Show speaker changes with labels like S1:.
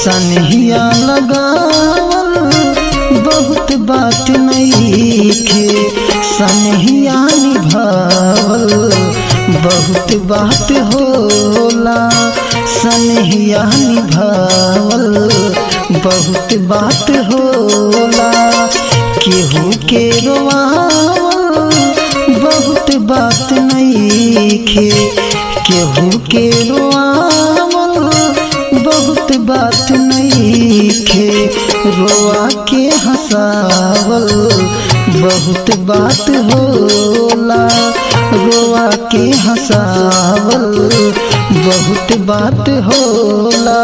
S1: सनहिया लगावल बहुत बात नइखे, सनहिया निभावल बहुत बात होला। सनहिया निभावल बहुत बात होला। केहू के रोवावल बहुत बात नइखे, केहू के रोवावल बहुत बात नइखे। रोआ के हंसावल बहुत बात होला। रोआ के हंसावल बहुत बात होला।